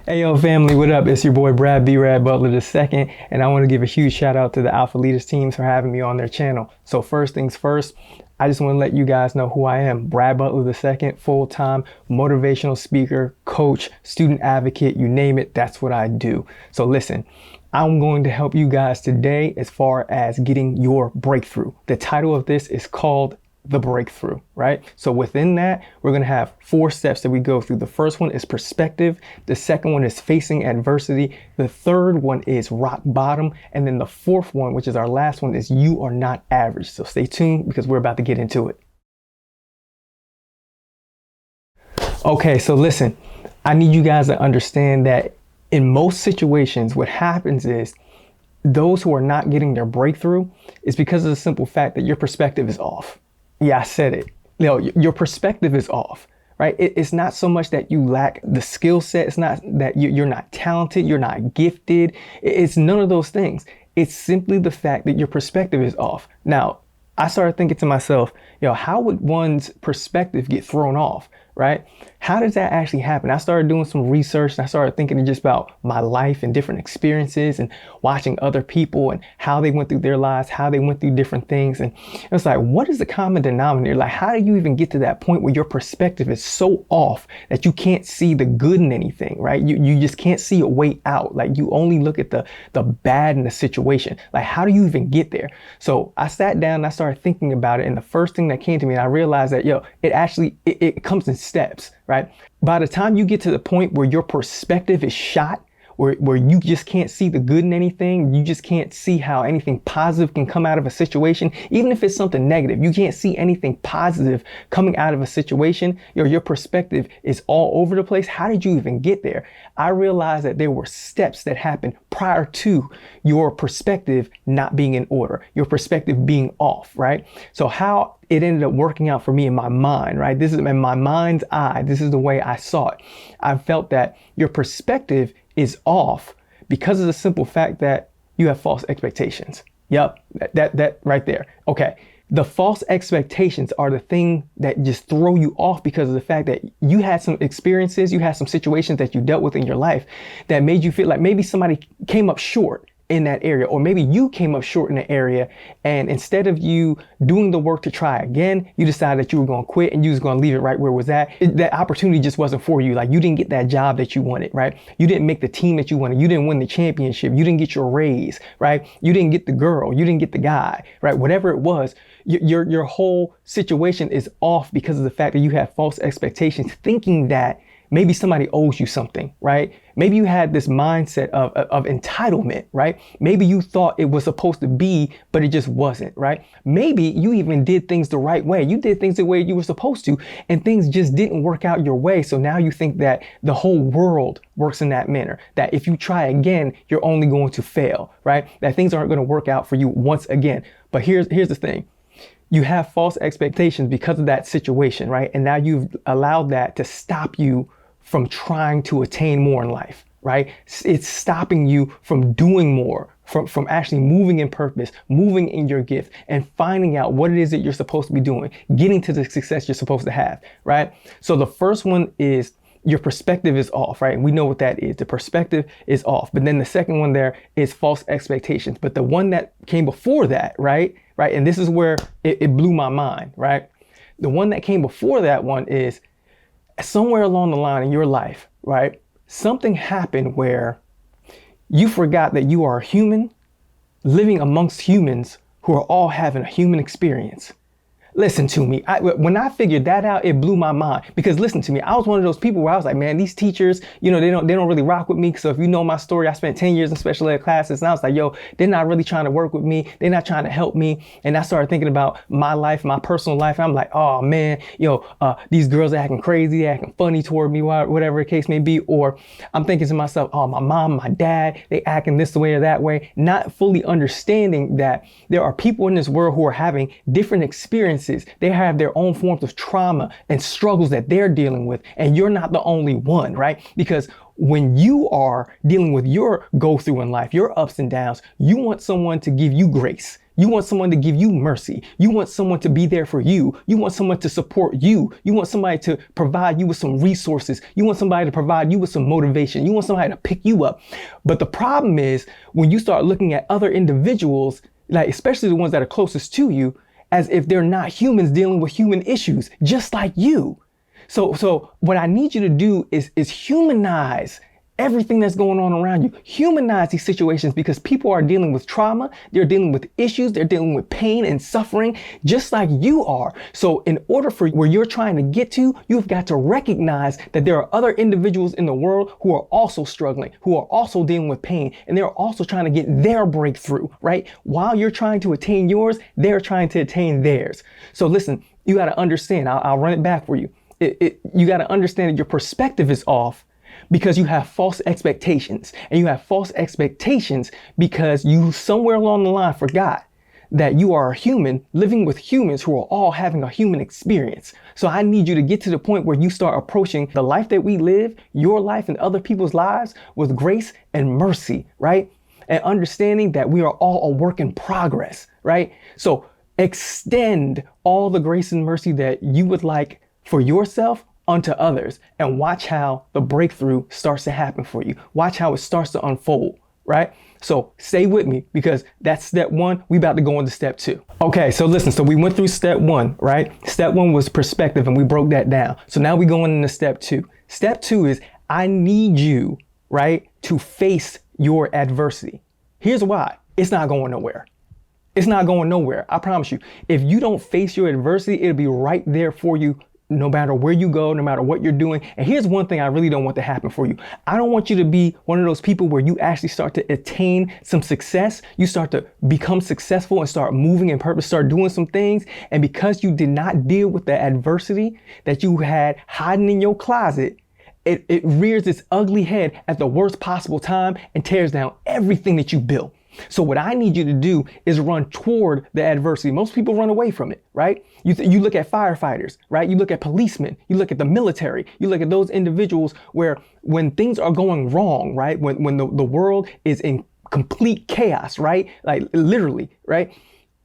Hey yo family, what up? It's your boy Brad Butler II, and I want to give a huge shout out to the Alpha Leaders teams for having me on their channel. So first things first, I just want to let you guys know who I am. Brad Butler II, full-time motivational speaker, coach, student advocate, you name it, that's what I do. So listen, I'm going to help you guys today as far as getting your breakthrough. The title of this is called the breakthrough, right? So within that, we're going to have 4 steps that we go through. The first one is perspective. The second one is facing adversity. The third one is rock bottom. And then the fourth one, which is our last one, is you are not average. So stay tuned because we're about to get into it. Okay, so listen, I need you guys to understand that in most situations, what happens is those who are not getting their breakthrough is because of the simple fact that your perspective is off. Yeah, I said it. You know, your perspective is off, right? It's not so much that you lack the skill set. It's not that you're not talented, you're not gifted. It's none of those things. It's simply the fact that your perspective is off. Now, I started thinking to myself, how would one's perspective get thrown off, right? How does that actually happen? I started doing some research and I started thinking just about my life and different experiences and watching other people and how they went through their lives, how they went through different things. And it's like, what is the common denominator? Like, how do you even get to that point where your perspective is so off that you can't see the good in anything, right? You just can't see a way out. Like, you only look at the bad in the situation. Like, how do you even get there? So I sat down and I started thinking about it. And the first thing that came to me, and I realized that, it comes in steps, right? By the time you get to the point where your perspective is shot, where you just can't see the good in anything, you just can't see how anything positive can come out of a situation, even if it's something negative, you can't see anything positive coming out of a situation, your perspective is all over the place. How did you even get there? I realized that there were steps that happened prior to your perspective not being in order, your perspective being off, right? So how it ended up working out for me in my mind, right? This is in my mind's eye. This is the way I saw it. I felt that your perspective is off because of the simple fact that you have false expectations. Yep, that right there. Okay. The false expectations are the thing that just throw you off because of the fact that you had some experiences, you had some situations that you dealt with in your life that made you feel like maybe somebody came up short in that area, or maybe you came up short in the area, and instead of you doing the work to try again, you decided that you were going to quit and you was going to leave it right where it was at. That opportunity just wasn't for you. Like, you didn't get that job that you wanted, right? You didn't make the team that you wanted. You didn't win the championship. You didn't get your raise, right? You didn't get the girl. You didn't get the guy, right? Whatever it was, your whole situation is off because of the fact that you have false expectations, thinking that maybe somebody owes you something, right? Maybe you had this mindset of entitlement, right? Maybe you thought it was supposed to be, but it just wasn't, right? Maybe you even did things the right way. You did things the way you were supposed to, and things just didn't work out your way. So now you think that the whole world works in that manner, that if you try again, you're only going to fail, right? That things aren't going to work out for you once again. But here's the thing. You have false expectations because of that situation, right? And now you've allowed that to stop you from trying to attain more in life, right? It's stopping you from doing more, from actually moving in purpose, moving in your gift, and finding out what it is that you're supposed to be doing, getting to the success you're supposed to have, right? So the first one is your perspective is off, right? And we know what that is. The perspective is off. But then the second one there is false expectations. But the one that came before that, right? And this is where it blew my mind, right? The one that came before that one is somewhere along the line in your life, right? Something happened where you forgot that you are a human living amongst humans who are all having a human experience. Listen to me. When I figured that out, it blew my mind. Because listen to me, I was one of those people where I was like, man, these teachers, they don't really rock with me. So if you know my story, I spent 10 years in special ed classes, and I was like, they're not really trying to work with me. They're not trying to help me. And I started thinking about my life, my personal life. I'm like, oh man, these girls are acting crazy, they're acting funny toward me, whatever the case may be. Or I'm thinking to myself, oh, my mom, my dad, they acting this way or that way, not fully understanding that there are people in this world who are having different experiences. They have their own forms of trauma and struggles that they're dealing with, and you're not the only one, right? Because when you are dealing with your go through in life, your ups and downs, you want someone to give you grace. You want someone to give you mercy. You want someone to be there for you. You want someone to support you. You want somebody to provide you with some resources. You want somebody to provide you with some motivation. You want somebody to pick you up. But the problem is when you start looking at other individuals, like especially the ones that are closest to you, as if they're not humans dealing with human issues, just like you. So what I need you to do is humanize everything that's going on around you. Humanize these situations because people are dealing with trauma. They're dealing with issues. They're dealing with pain and suffering, just like you are. So in order for where you're trying to get to, you've got to recognize that there are other individuals in the world who are also struggling, who are also dealing with pain, and they're also trying to get their breakthrough, right? While you're trying to attain yours, they're trying to attain theirs. So listen, you got to understand, I'll run it back for you. You got to understand that your perspective is off because you have false expectations, and you have false expectations because you somewhere along the line forgot that you are a human living with humans who are all having a human experience. So I need you to get to the point where you start approaching the life that we live, your life and other people's lives, with grace and mercy, right? And understanding that we are all a work in progress, right? So extend all the grace and mercy that you would like for yourself unto others, and watch how the breakthrough starts to happen for you. Watch how it starts to unfold, right? So stay with me because that's step one. We about to go into step two. Okay, so listen, so we went through step one, right? Step one was perspective and we broke that down. So now we're going into step two. Step two is I need you, right, to face your adversity. Here's why. It's not going nowhere. It's not going nowhere. I promise you. If you don't face your adversity, it'll be right there for you no matter where you go, no matter what you're doing. And here's one thing I really don't want to happen for you. I don't want you to be one of those people where you actually start to attain some success. You start to become successful and start moving in purpose, start doing some things. And because you did not deal with the adversity that you had hiding in your closet, it rears its ugly head at the worst possible time and tears down everything that you built. So what I need you to do is run toward the adversity. Most people run away from it, right? You look at firefighters, right? You look at policemen, you look at the military, you look at those individuals where when things are going wrong, right? When the world is in complete chaos, right? Like literally, right?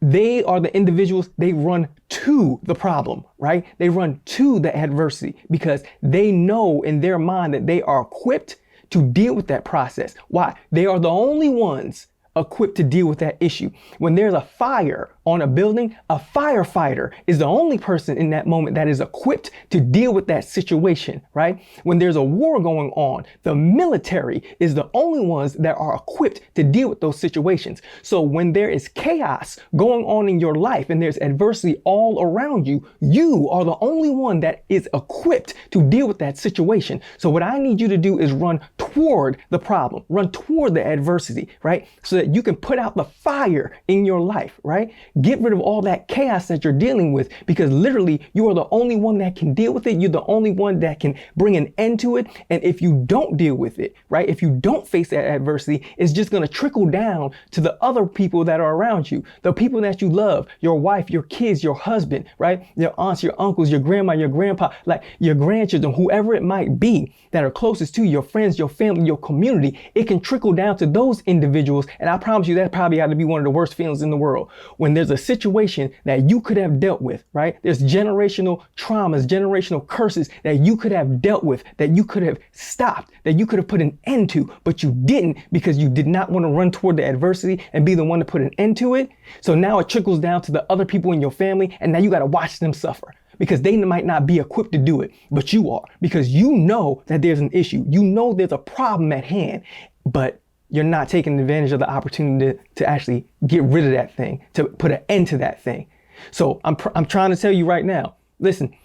They are the individuals, they run to the problem, right? They run to the adversity because they know in their mind that they are equipped to deal with that process. Why? They are the only ones equipped to deal with that issue. When there's a fire on a building, a firefighter is the only person in that moment that is equipped to deal with that situation, right? When there's a war going on, the military is the only ones that are equipped to deal with those situations. So when there is chaos going on in your life and there's adversity all around you, you are the only one that is equipped to deal with that situation. So what I need you to do is run toward the problem, run toward the adversity, right? So that you can put out the fire in your life, right? Get rid of all that chaos that you're dealing with because literally you are the only one that can deal with it. You're the only one that can bring an end to it. And if you don't deal with it, right? If you don't face that adversity, it's just going to trickle down to the other people that are around you, the people that you love, your wife, your kids, your husband, right? Your aunts, your uncles, your grandma, your grandpa, like your grandchildren, whoever it might be that are closest to you, your friends, your family, your community. It can trickle down to those individuals. And I promise you that probably got to be one of the worst feelings in the world. When there's a situation that you could have dealt with, right? There's generational traumas, generational curses that you could have dealt with, that you could have stopped, that you could have put an end to, but you didn't because you did not want to run toward the adversity and be the one to put an end to it. So now it trickles down to the other people in your family, and now you got to watch them suffer because they might not be equipped to do it, but you are, because you know that there's an issue. You know there's a problem at hand, but you're not taking advantage of the opportunity to actually get rid of that thing, to put an end to that thing. So I'm trying to tell you right now, listen,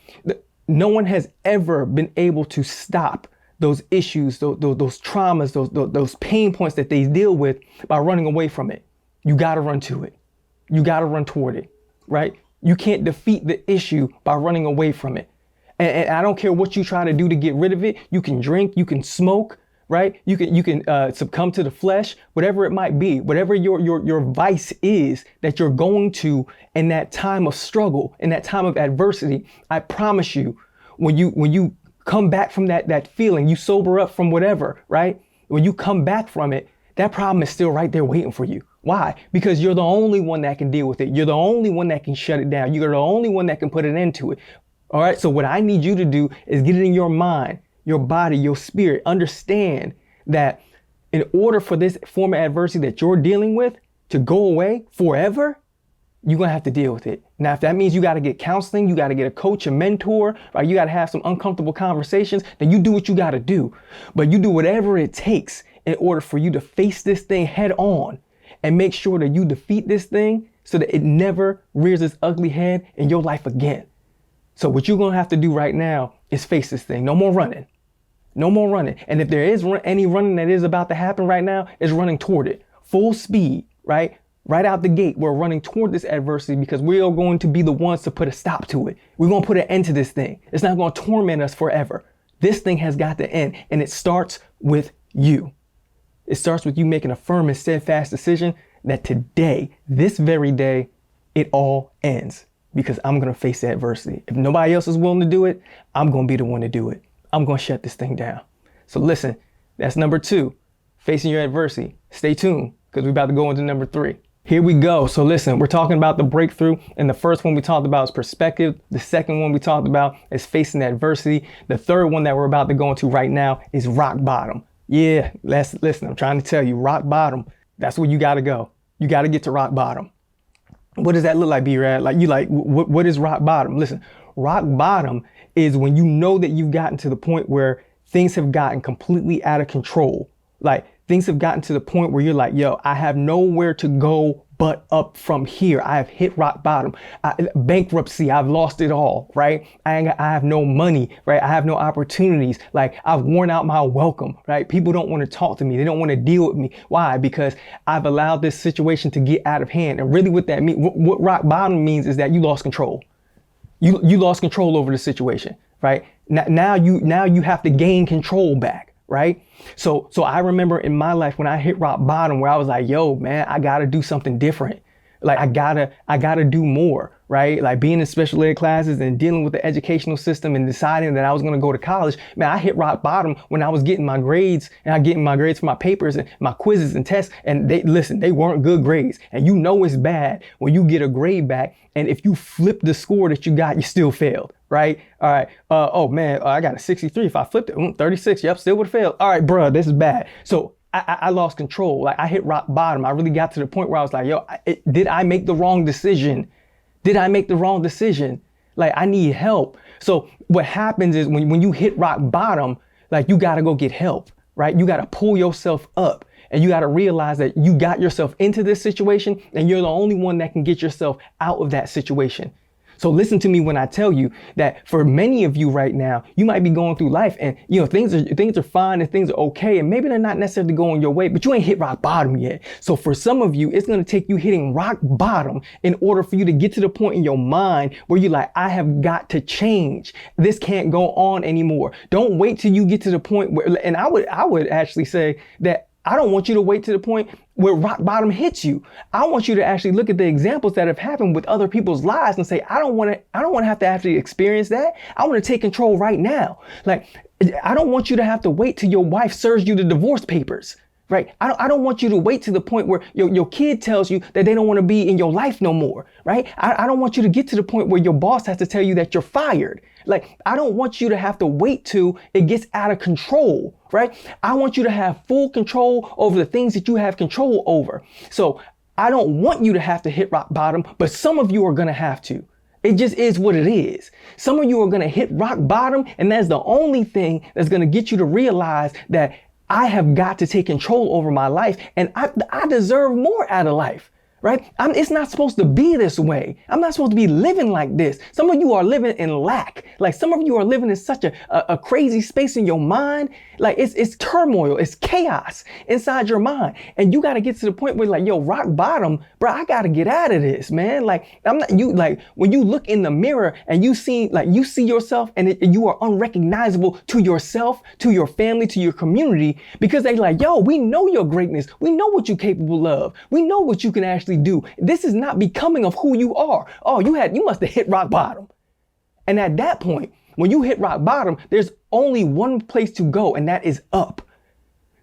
no one has ever been able to stop those issues, those traumas, those pain points that they deal with by running away from it. You got to run to it. You got to run toward it, right? You can't defeat the issue by running away from it. And I don't care what you try to do to get rid of it. You can drink, you can smoke, right? You can succumb to the flesh, whatever it might be, whatever your vice is that you're going to in that time of struggle, in that time of adversity. I promise you, when you come back from that feeling, you sober up from whatever, right? When you come back from it, that problem is still right there waiting for you. Why? Because you're the only one that can deal with it. You're the only one that can shut it down. You're the only one that can put an end to it. All right. So what I need you to do is get it in your mind, your body, your spirit. Understand that in order for this form of adversity that you're dealing with to go away forever, you're going to have to deal with it. Now, if that means you got to get counseling, you got to get a coach, a mentor, right? You got to have some uncomfortable conversations, then you do what you got to do. But you do whatever it takes in order for you to face this thing head on and make sure that you defeat this thing so that it never rears its ugly head in your life again. So what you're going to have to do right now is face this thing. No more running. No more running. And if there is any running that is about to happen right now, it's running toward it. Full speed, right? Right out the gate, we're running toward this adversity because we are going to be the ones to put a stop to it. We're going to put an end to this thing. It's not going to torment us forever. This thing has got to end, and it starts with you. It starts with you making a firm and steadfast decision that today, this very day, it all ends because I'm going to face the adversity. If nobody else is willing to do it, I'm going to be the one to do it. I'm going to shut this thing down. So listen, that's number 2, facing your adversity. Stay tuned because we're about to go into number 3. Here we go. So listen, we're talking about the breakthrough. And the first one we talked about is perspective. The second one we talked about is facing adversity. The third one that we're about to go into right now is rock bottom. Yeah, listen, I'm trying to tell you, rock bottom, that's where you got to go. You got to get to rock bottom. What does that look like, B-Rad? What is rock bottom? Listen, rock bottom is when you know that you've gotten to the point where things have gotten completely out of control. Like things have gotten to the point where you're like, yo, I have nowhere to go but up from here. I have hit rock bottom. Bankruptcy, I've lost it all, right? I have no money, right? I have no opportunities. Like I've worn out my welcome, right? People don't want to talk to me. They don't want to deal with me. Why? Because I've allowed this situation to get out of hand. And really what that means, what rock bottom means is that you lost control. You lost control over the situation, right? Now you have to gain control back. Right. So I remember in my life when I hit rock bottom where I was like, yo, man, I got to do something different. Like I gotta do more. Right. Like being in special ed classes and dealing with the educational system and deciding that I was going to go to college. Man, I hit rock bottom when I was getting my grades and I getting my grades for my papers and my quizzes and tests. And they weren't good grades. And you know it's bad when you get a grade back. And if you flip the score that you got, you still failed. Right. All right. Oh, man, I got a 63. If I flipped it, 36. Yep. Still would have failed. All right, bro, this is bad. So I lost control. Like I hit rock bottom. I really got to the point where I was like, yo, did I make the wrong decision? Did I make the wrong decision? Like I need help. So what happens is when you hit rock bottom, like you got to go get help, right? You got to pull yourself up and you got to realize that you got yourself into this situation and you're the only one that can get yourself out of that situation. So listen to me when I tell you that for many of you right now, you might be going through life and, you know, things are fine and things are okay. And maybe they're not necessarily going your way, but you ain't hit rock bottom yet. So for some of you, it's going to take you hitting rock bottom in order for you to get to the point in your mind where you're like, I have got to change. This can't go on anymore. Don't wait till you get to the point where, and I would actually say that I don't want you to wait to the point where rock bottom hits you. I want you to actually look at the examples that have happened with other people's lives and say, I don't want to have to actually experience that. I want to take control right now. Like, I don't want you to have to wait till your wife serves you the divorce papers. Right. I don't want you to wait to the point where your kid tells you that they don't want to be in your life no more. Right. I don't want you to get to the point where your boss has to tell you that you're fired. Like, I don't want you to have to wait till it gets out of control. Right. I want you to have full control over the things that you have control over. So I don't want you to have to hit rock bottom, but some of you are going to have to. It just is what it is. Some of you are going to hit rock bottom, and that's the only thing that's going to get you to realize that I have got to take control over my life and I deserve more out of life, right? It's not supposed to be this way. I'm not supposed to be living like this. Some of you are living in lack. Like some of you are living in such a crazy space in your mind. Like it's turmoil, it's chaos inside your mind. And you got to get to the point where like, yo, rock bottom, bro, I got to get out of this, man. Like when you look in the mirror and you see yourself and you are unrecognizable to yourself, to your family, to your community, because they like, yo, we know your greatness. We know what you're capable of. We know what you can actually do. This is not becoming of who you are. Oh, you must have hit rock bottom. And at that point, when you hit rock bottom, there's only one place to go, and that is up.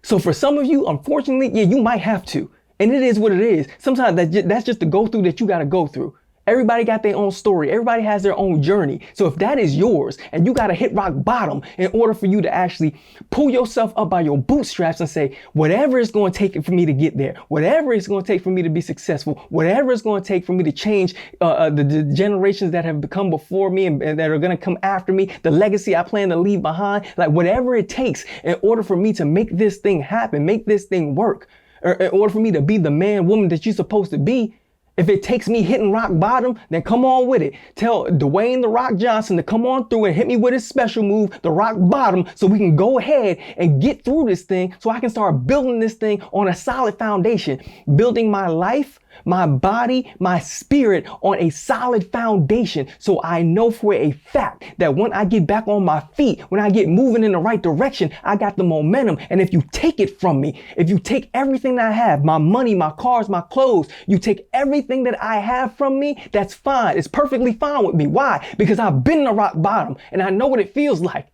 So for some of you, unfortunately, yeah, you might have to. And it is what it is. Sometimes that's just the go through that you got to go through. Everybody got their own story. Everybody has their own journey. So if that is yours and you got to hit rock bottom in order for you to actually pull yourself up by your bootstraps and say, whatever it's going to take for me to get there, whatever it's going to take for me to be successful, whatever it's going to take for me to change the generations that have become before me and that are going to come after me, the legacy I plan to leave behind, like whatever it takes in order for me to make this thing happen, make this thing work, or in order for me to be the man, woman that you're supposed to be. If it takes me hitting rock bottom, then come on with it. Tell Dwayne "The Rock" Johnson to come on through and hit me with his special move, the rock bottom, so we can go ahead and get through this thing so I can start building this thing on a solid foundation, building my life, my body, my spirit on a solid foundation. So I know for a fact that when I get back on my feet, when I get moving in the right direction, I got the momentum. And if you take it from me, if you take everything that I have, my money, my cars, my clothes, you take everything that I have from me, that's fine. It's perfectly fine with me. Why? Because I've been in the rock bottom and I know what it feels like.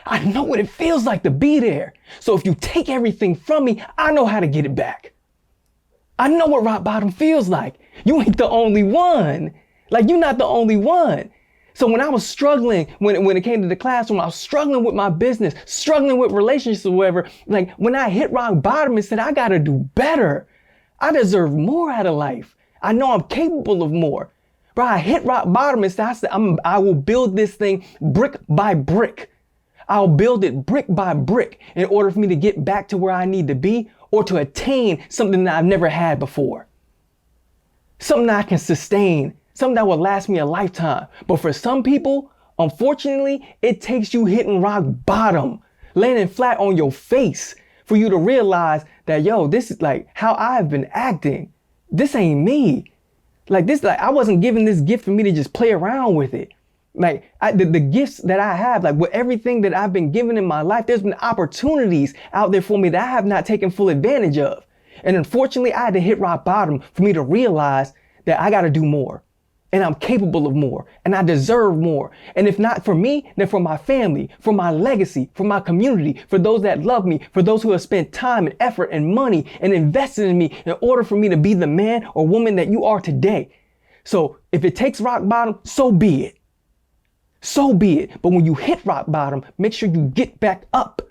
I know what it feels like to be there. So if you take everything from me, I know how to get it back. I know what rock bottom feels like. You ain't the only one. Like, you're not the only one. So when I was struggling, when it came to the classroom, I was struggling with my business, struggling with relationships or whatever. Like, when I hit rock bottom and said, I got to do better. I deserve more out of life. I know I'm capable of more. Bro, I hit rock bottom and said, I will build this thing brick by brick. I'll build it brick by brick in order for me to get back to where I need to be, or to attain something that I've never had before. Something that I can sustain, something that will last me a lifetime. But for some people, unfortunately, it takes you hitting rock bottom, landing flat on your face for you to realize that, yo, this is like how I've been acting. This ain't me. Like this, like I wasn't given this gift for me to just play around with it. Like the gifts that I have, like with everything that I've been given in my life, there's been opportunities out there for me that I have not taken full advantage of. And unfortunately, I had to hit rock bottom for me to realize that I got to do more, and I'm capable of more, and I deserve more. And if not for me, then for my family, for my legacy, for my community, for those that love me, for those who have spent time and effort and money and invested in me in order for me to be the man or woman that you are today. So if it takes rock bottom, so be it. So be it. But when you hit rock bottom, make sure you get back up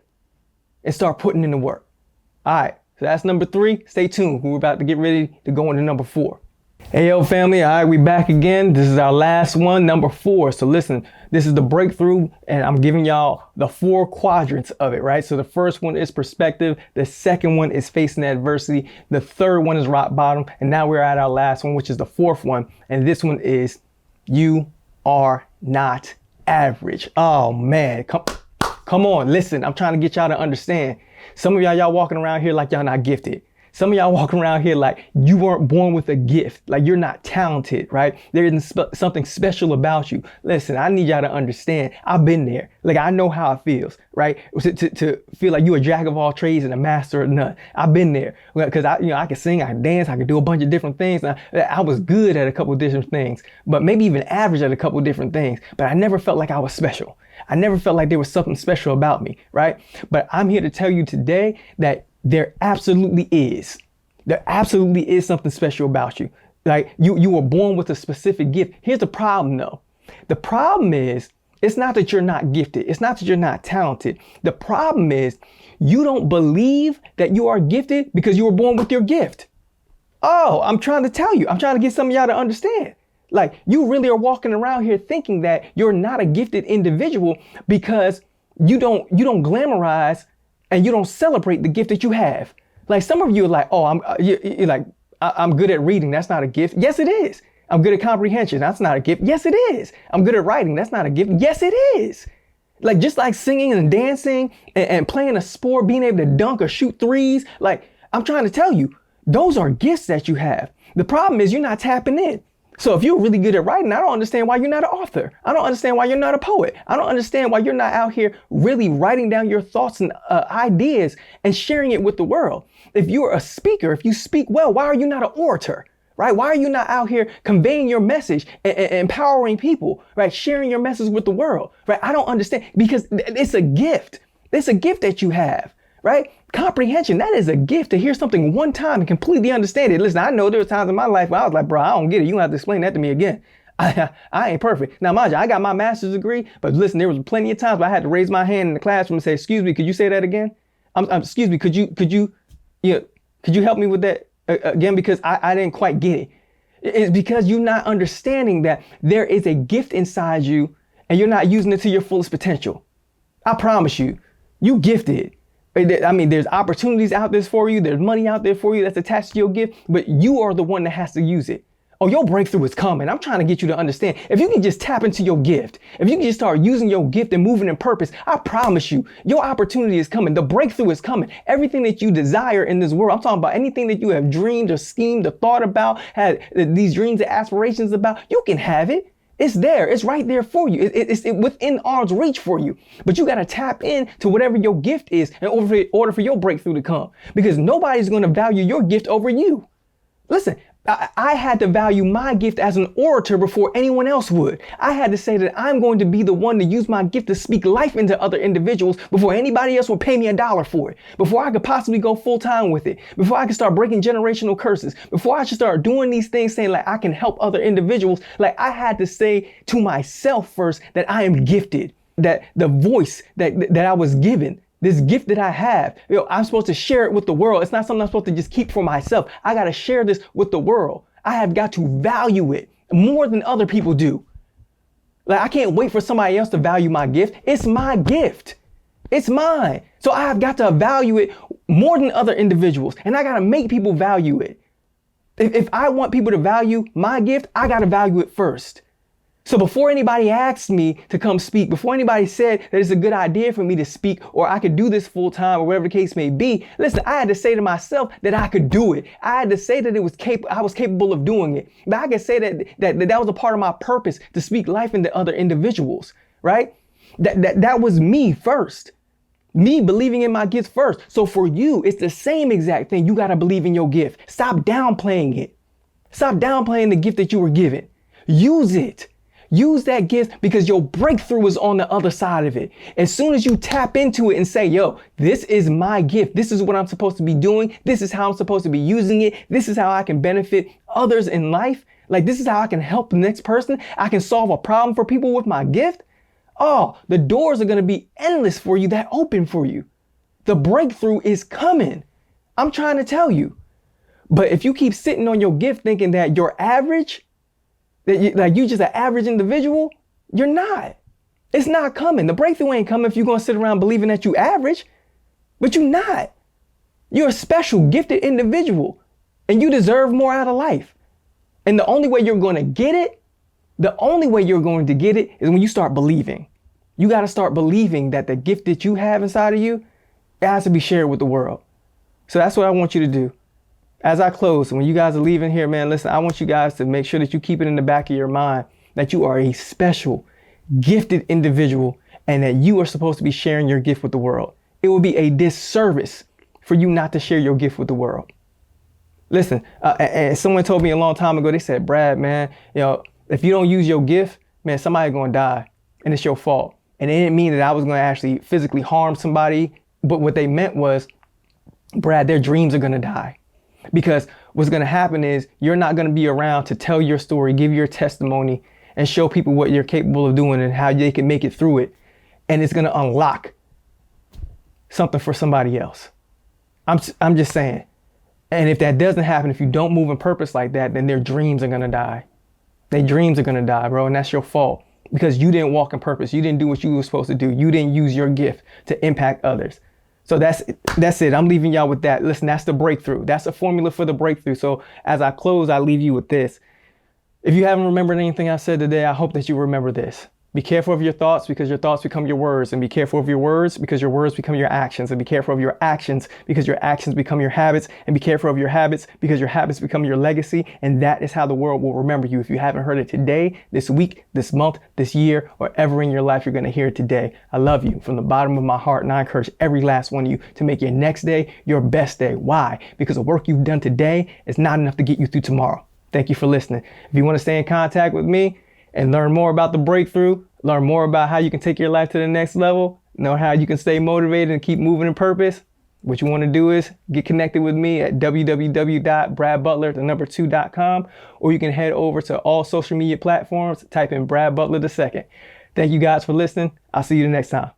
and start putting in the work. All right. So that's number 3. Stay tuned. We're about to get ready to go into number 4. Hey, yo, family. All right. We back again. This is our last one, number 4. So listen, this is the breakthrough, and I'm giving y'all the 4 quadrants of it, right? So the first one is perspective. The second one is facing adversity. The third one is rock bottom. And now we're at our last one, which is the 4th one. And this one is you are not average. Oh man, come on, listen, I'm trying to get y'all to understand. Some of y'all walking around here like y'all not gifted. Some of y'all walking around here like you weren't born with a gift, like you're not talented, right? There isn't something special about you. Listen, I need y'all to understand. I've been there. Like, I know how it feels, right? To feel like you a jack of all trades and a master of none. I've been there because I can sing, I can dance, I can do a bunch of different things. I was good at a couple of different things, but maybe even average at a couple of different things. But I never felt like I was special. I never felt like there was something special about me, right? But I'm here to tell you today that there absolutely is. There absolutely is something special about you. Like you were born with a specific gift. Here's the problem though. The problem is, it's not that you're not gifted. It's not that you're not talented. The problem is you don't believe that you are gifted because you were born with your gift. Oh, I'm trying to tell you. I'm trying to get some of y'all to understand. Like, you really are walking around here thinking that you're not a gifted individual because you don't glamorize and you don't celebrate the gift that you have. Like, some of you are like, oh, you're like, I'm good at reading. That's not a gift. Yes, it is. I'm good at comprehension. That's not a gift. Yes, it is. I'm good at writing. That's not a gift. Yes, it is. Like, just like singing and dancing and playing a sport, being able to dunk or shoot threes. Like, I'm trying to tell you, those are gifts that you have. The problem is you're not tapping in. So if you're really good at writing, I don't understand why you're not an author. I don't understand why you're not a poet. I don't understand why you're not out here really writing down your thoughts and ideas and sharing it with the world. If you're a speaker, if you speak well, why are you not an orator, right? Why are you not out here conveying your message and empowering people, right? Sharing your message with the world, right? I don't understand, because it's a gift. It's a gift that you have, right? Comprehension, that is a gift to hear something one time and completely understand it. Listen, I know there were times in my life where I was like, bro, I don't get it. You don't have to explain that to me again. I ain't perfect. Now, mind you, I got my master's degree, but listen, there was plenty of times where I had to raise my hand in the classroom and say, excuse me, could you say that again? Excuse me, could you help me with that again? Because I didn't quite get it. It's because you're not understanding that there is a gift inside you and you're not using it to your fullest potential. I promise you, you gifted. I mean, there's opportunities out there for you. There's money out there for you that's attached to your gift, but you are the one that has to use it. Oh, your breakthrough is coming. I'm trying to get you to understand. If you can just tap into your gift, if you can just start using your gift and moving in purpose, I promise you, your opportunity is coming. The breakthrough is coming. Everything that you desire in this world, I'm talking about anything that you have dreamed or schemed or thought about, had these dreams and aspirations about, you can have it. It's there. It's right there for you. It's within arm's reach for you. But you got to tap in to whatever your gift is in order for your breakthrough to come. Because nobody's going to value your gift over you. Listen, I had to value my gift as an orator before anyone else would. I had to say that I'm going to be the one to use my gift to speak life into other individuals before anybody else would pay me $1 for it, before I could possibly go full time with it, before I could start breaking generational curses, before I should start doing these things saying like I can help other individuals. Like I had to say to myself first that I am gifted, that the voice that I was given, this gift that I have, I'm supposed to share it with the world. It's not something I'm supposed to just keep for myself. I got to share this with the world. I have got to value it more than other people do. Like I can't wait for somebody else to value my gift. It's my gift. It's mine. So I have got to value it more than other individuals. And I got to make people value it. If I want people to value my gift, I got to value it first. So before anybody asked me to come speak, before anybody said that it's a good idea for me to speak or I could do this full time or whatever the case may be, listen, I had to say to myself that I could do it. I had to say that I was capable of doing it. But I could say that was a part of my purpose to speak life into other individuals, right? That was me first. Me believing in my gifts first. So for you, it's the same exact thing. You got to believe in your gift. Stop downplaying it. Stop downplaying the gift that you were given. Use it. Use that gift because your breakthrough is on the other side of it. As soon as you tap into it and say, yo, this is my gift. This is what I'm supposed to be doing. This is how I'm supposed to be using it. This is how I can benefit others in life. Like this is how I can help the next person. I can solve a problem for people with my gift. Oh, the doors are going to be endless for you that open for you. The breakthrough is coming. I'm trying to tell you. But if you keep sitting on your gift thinking that you're average, that you're just an average individual, you're not. It's not coming. The breakthrough ain't coming if you're going to sit around believing that you average, but you're not. You're a special, gifted individual, and you deserve more out of life. And the only way you're going to get it, is when you start believing. You got to start believing that the gift that you have inside of you, it has to be shared with the world. So that's what I want you to do. As I close, when you guys are leaving here, man, listen, I want you guys to make sure that you keep it in the back of your mind that you are a special, gifted individual and that you are supposed to be sharing your gift with the world. It would be a disservice for you not to share your gift with the world. Listen, and someone told me a long time ago, they said, Brad, man, if you don't use your gift, man, somebody's going to die and it's your fault. And it didn't mean that I was going to actually physically harm somebody. But what they meant was, Brad, their dreams are going to die. Because what's going to happen is you're not going to be around to tell your story, give your testimony, and show people what you're capable of doing and how they can make it through it. And it's going to unlock something for somebody else. I'm just saying. And if that doesn't happen, if you don't move in purpose like that, then their dreams are going to die. Their dreams are going to die, bro. And that's your fault because you didn't walk in purpose. You didn't do what you were supposed to do. You didn't use your gift to impact others. So that's it. I'm leaving y'all with that. Listen, that's the breakthrough. That's a formula for the breakthrough. So as I close, I leave you with this. If you haven't remembered anything I said today, I hope that you remember this. Be careful of your thoughts because your thoughts become your words, and be careful of your words because your words become your actions, and be careful of your actions because your actions become your habits, and be careful of your habits because your habits become your legacy. And that is how the world will remember you. If you haven't heard it today, this week, this month, this year, or ever in your life, you're going to hear it today. I love you from the bottom of my heart, and I encourage every last one of you to make your next day your best day. Why? Because the work you've done today is not enough to get you through tomorrow. Thank you for listening. If you want to stay in contact with me and learn more about the breakthrough, learn more about how you can take your life to the next level, know how you can stay motivated and keep moving in purpose, What you want to do is get connected with me at www.bradbutler2.com, or you can head over to all social media platforms, type in Brad Butler II. Thank you guys for listening. I'll see you the next time.